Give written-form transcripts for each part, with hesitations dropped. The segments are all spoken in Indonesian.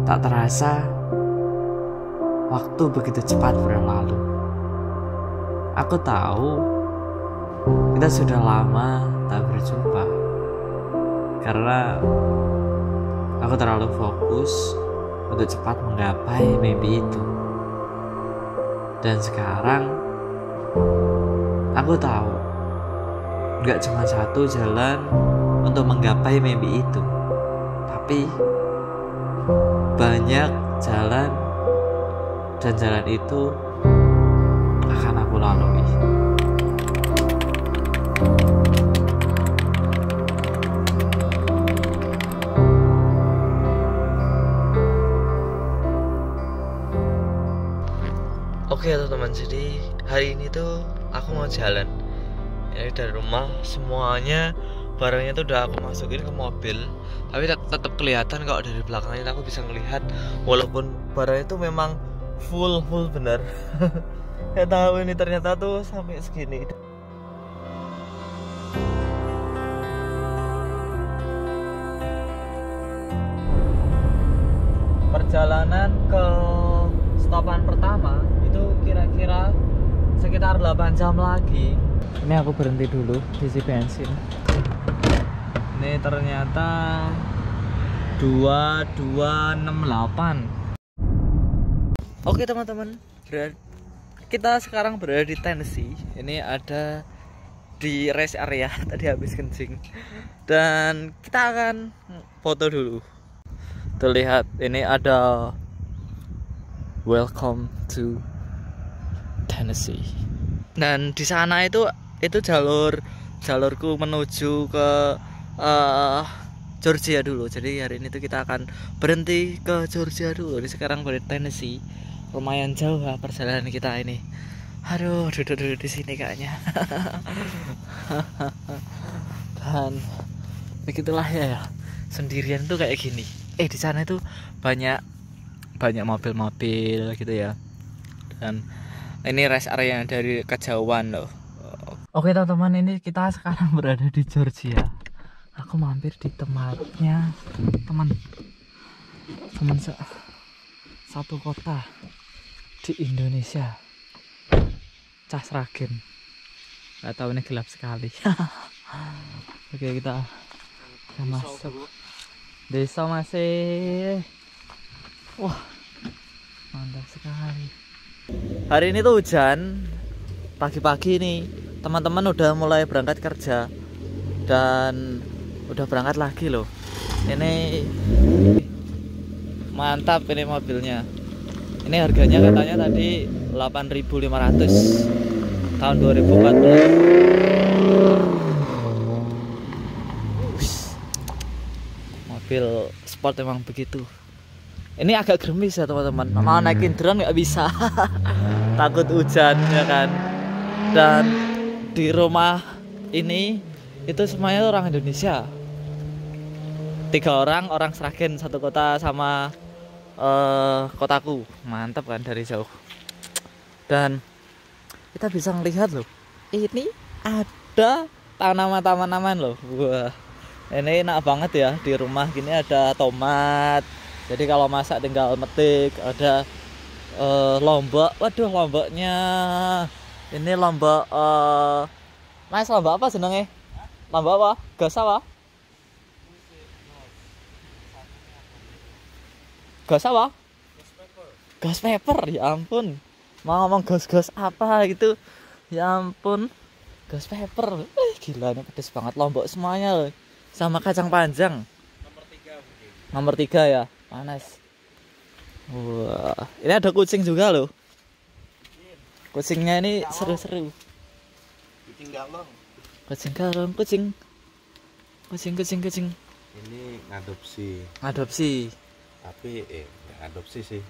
Tak terasa, waktu begitu cepat berlalu. Aku tahu kita sudah lama tak berjumpa, karena aku terlalu fokus untuk cepat menggapai mimpi itu. Dan sekarang aku tahu gak cuma satu jalan untuk menggapai mimpi itu, tapi banyak jalan, dan jalan itu akan aku lalui. Oke teman-teman, jadi hari ini tuh aku mau jalan. Ini dari rumah semuanya barangnya tuh udah aku masukin ke mobil, tapi tetap kelihatan kalau dari belakangnya aku bisa ngelihat, walaupun barangnya itu memang full bener. Gak tahu ini ternyata tuh sampai segini. Perjalanan ke stopan pertama itu kira-kira sekitar 8 jam lagi. Ini aku berhenti dulu isi bensin. Ini ternyata 2268. Oke teman-teman, kita sekarang berada di Tennessee. Ini ada di rest area. Tadi habis kencing. Dan kita akan foto dulu. Terlihat ini ada Welcome to Tennessee. Dan di sana itu jalurku menuju ke Georgia dulu. Jadi hari ini tuh kita akan berhenti ke Georgia dulu. Ini sekarang berada di Tennessee. Lumayan jauh lah perjalanan kita ini. Aduh, duduk di sini kayaknya. Dan begitulah ya. Sendirian tuh kayak gini. Di sana itu banyak mobil-mobil gitu ya. Dan ini rest area dari kejauhan loh. Oke teman-teman, ini kita sekarang berada di Georgia. Aku mampir di tempatnya teman satu kota di Indonesia, Sragen. Gak tahu, ini gelap sekali. Oke, kita masuk. Desa masih. Wah, mantap sekali. Hari ini tuh hujan. Pagi-pagi nih teman-teman udah mulai berangkat kerja dan udah berangkat lagi loh. Ini mantap ini mobilnya. Ini harganya katanya tadi 8.500 tahun 2014. Mobil sport emang begitu. Ini agak gerimis ya teman-teman. Mau naikin drone nggak bisa. Takut hujan ya kan. Dan di rumah ini itu semuanya orang Indonesia. 3 orang Sragen, satu kota sama kotaku. Mantap kan dari jauh. Dan kita bisa ngelihat loh, ini ada tanaman-tanaman loh. Wah, ini enak banget ya. Di rumah gini ada tomat. Jadi kalau masak tinggal metik. Ada lombok. Waduh, lomboknya ini lombok Mas, lombok apa senengnya? Lombok apa? Gas apa? Gas apa? Gas pepper. Ya ampun, mau ngomong gas apa gitu. Ya ampun, gas pepper. Gila, ini pedes banget. Lombok semuanya loh. Sama kacang panjang. Nomor 3 ya, panas. Wah, ini ada kucing juga loh. Kucingnya ini seru-seru. Kucing galong. Kucing. Ini ngadopsi. Tapi nggak adopsi sih.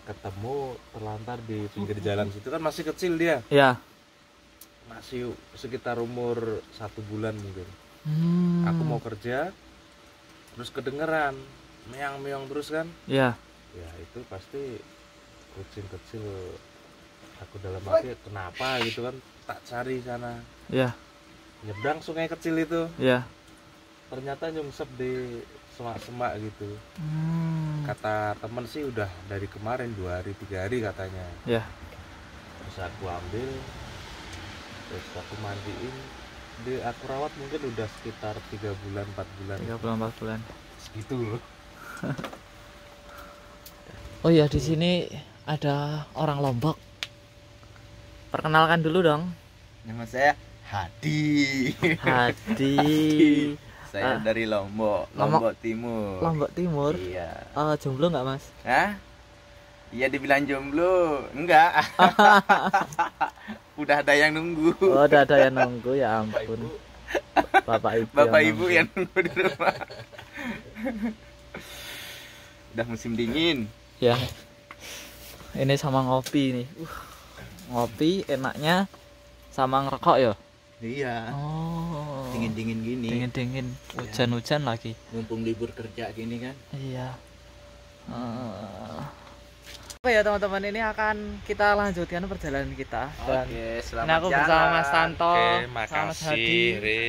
Ketemu terlantar di pinggir jalan situ, kan masih kecil dia. Ya. Masih sekitar umur 1 bulan mungkin. Aku mau kerja, terus kedengeran meong terus kan. Ya. Ya itu pasti kucing kecil. Aku dalam hati kenapa gitu kan, tak cari sana. Ya. Nyebrang sungai kecil itu. Ya. ternyata nyungsep di semak-semak gitu. Kata temen sih udah dari kemarin 2 hari 3 hari katanya. Ya. Terus aku ambil, terus aku mandiin, aku rawat mungkin udah sekitar 3 bulan 4 bulan. 3 bulan 4 bulan. Segitu loh. Oh iya, di sini ada orang Lombok. Perkenalkan dulu dong. Nama saya Hadi. Hadi. Saya dari Lombok Timur. Lombok Timur. Iya. Jomblo nggak Mas? Hah? Iya dibilang jomblo, enggak. Udah ada yang nunggu. Oh, udah ada yang nunggu, ya ampun. Bapak Ibu yang nunggu di rumah. Udah musim dingin. Ya. Ini sama ngopi nih. Ngopi enaknya sama ngerokok ya. Iya. Oh. Dingin-dingin gini. Dingin-dingin. Hujan-hujan lagi. Mumpung libur kerja gini kan. Iya. Oke ya teman-teman, ini akan kita lanjutkan perjalanan kita. Dan Oke, selamat ini aku jalan. bersama Mas Tanto, Oke, sama Mas makasih, Hadi. Re.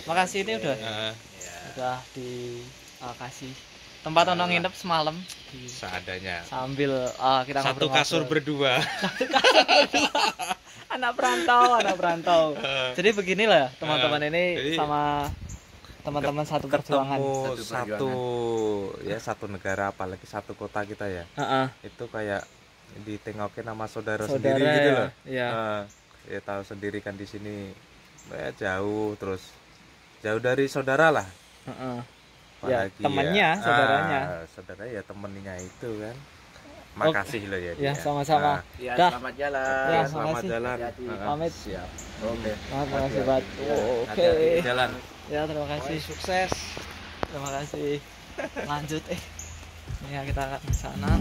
Makasih, ini udah dikasih tempat untuk nginep semalam Seadanya. sambil kita Satu kasur berdua. anak perantau. Jadi beginilah teman-teman ini jadi sama teman-teman satu perjuangan. Satu negara, apalagi satu kota kita ya. Itu kayak ditengokin sama saudara sendiri Saudara gitu ya, loh. iya. Ya tahu sendiri kan di sini jauh, terus jauh dari saudara lah. Ya, Apalagi temannya, saudaranya. Saudaranya ya temennya itu kan. Makasih loh ya. Ya, dia. sama-sama. Ya, Dah. selamat jalan. Ya, Selamat makasih. jalan. Hati-hati. Pamit. Siap. Oke. Makasih banget. Oke. Hati-hati di jalan. Ya, terima kasih. Sukses. Terima kasih. Lanjut Ini ya, kita akan ke sana.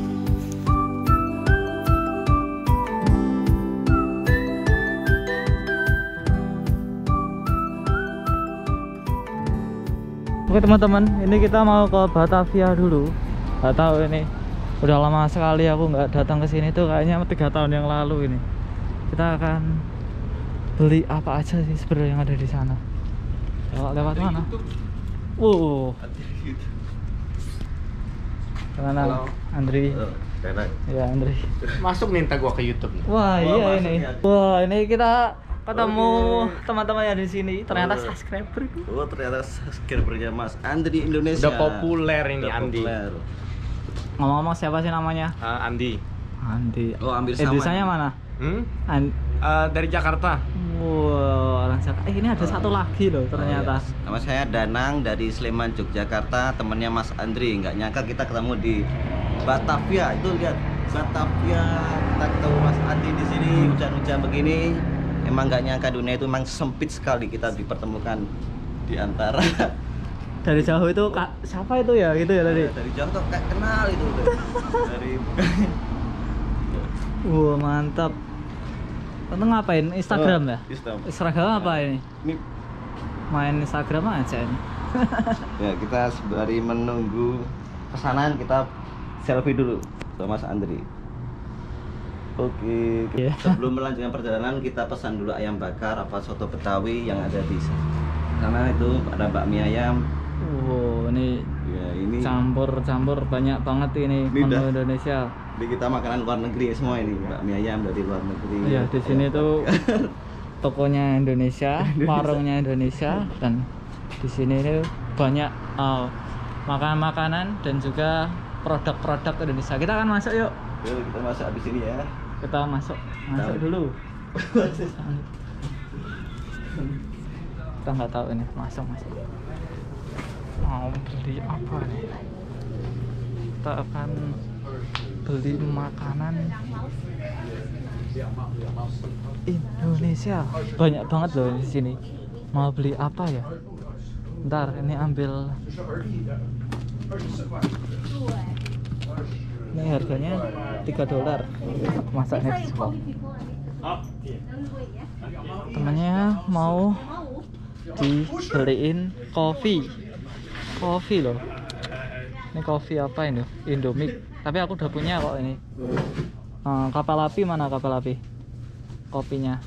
Oke teman-teman, ini kita mau ke Batavia dulu. Gak tahu ini udah lama sekali aku nggak datang ke sini tuh, kayaknya 3 tahun yang lalu ini. Kita akan beli apa aja sih sebenarnya yang ada di sana. Lewat mana? Gimana? Halo. Andri. Ya Andri. Masuk minta gua ke YouTube. Wah, iya masuk ini. ya. Wah, ini kita ketemu teman-teman yang di sini. Ternyata subscriber. Oh, ternyata subscribernya Mas Andri Indonesia. Udah populer ini Udah Andi. populer. Ngomong-ngomong, siapa sih namanya? Andi. Andi. Oh, hampir sama. Desanya mana? Dari Jakarta. Wow, orang Jakarta. Ini ada satu lagi loh ternyata. Oh, iya. Nama saya Danang dari Sleman, Yogyakarta. Temannya Mas Andri. Nggak nyangka kita ketemu di Batavia. Itu lihat Batavia. Kita ketemu Mas Andri di sini. Hujan-hujan begini. Emang nggak nyangka dunia itu emang sempit sekali, kita dipertemukan di antara. Dari jauh itu siapa itu ya gitu ya tadi? Dari jauh tuh kayak kenal itu dari. Wah, mantap. Tante ngapain? Instagram ya? Instagram apa ini? Ini Main Instagram aja ini. ya, kita sembari menunggu pesanan kita selfie dulu sama Mas Andri. Oke, Iya. sebelum melanjutkan perjalanan kita pesan dulu ayam bakar apa soto Betawi yang ada di sana, itu ada bakmi ayam. Wow, ini Ya, ini campur banyak banget ini menu udah. Indonesia. Ini kita makanan luar negeri semua ini, bakmi ayam dari luar negeri. Iya, di sini tuh tokonya Indonesia, warungnya Indonesia, dan di sini tuh banyak makanan-makanan dan juga produk-produk Indonesia. Kita akan masuk yuk. Yuk, kita masak di sini ya. Kita masuk dulu. Kita nggak tahu ini, masuk. Mau beli apa nih? Kita akan beli makanan Indonesia. Banyak banget loh di sini. Mau beli apa ya? Ntar ini ambil. Ini harganya $3. Masaknya di Jepang. Temennya mau dibeliin kopi loh. Ini kopi apa ini? Indomie. Tapi aku udah punya kok ini. Kapal api mana kapal api? Kopinya.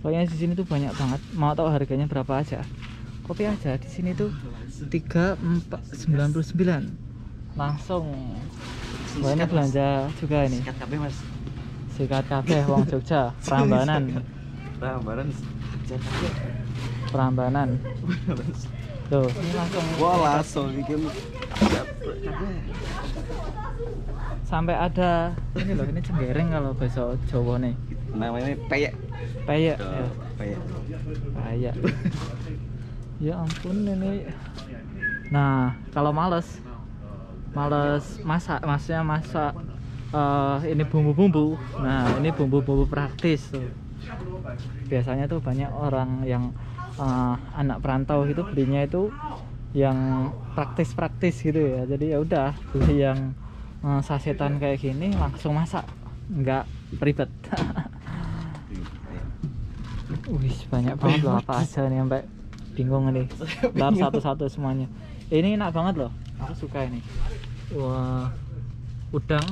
Pokoknya di sini tuh banyak banget. Mau tahu harganya berapa aja? kopi aja di sini tuh 3,99 langsung. Wah, ini belanja juga ini. Sikat KB Mas. Sikat kabeh wong Jogja, Prambanan. Prambanan. Tuh, ini langsung. Wah, langsung bikin Sampai ada ini loh, ini cenggereng kalau bahasa Jawa nih. namanya peyek. Peyek. Oh, peyek. Peyek. Ya ampun ini. Nah, kalau males masak, maksudnya masak ini bumbu-bumbu. Nah, ini bumbu-bumbu praktis tuh. Biasanya tuh banyak orang yang anak perantau itu belinya itu yang praktis-praktis gitu ya. Jadi ya udah beli yang sasetan kayak gini langsung masak, nggak ribet. Wih, banyak banget loh, apa aja nih sampai bingung nih. Ntar satu-satu semuanya. Ini enak banget loh, aku suka ini. Wah, udang,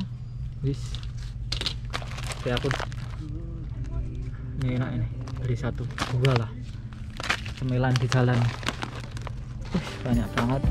wis. Ya aku ini enak ini, beli 1 2 lah. Cemilan di jalan. Banyak banget.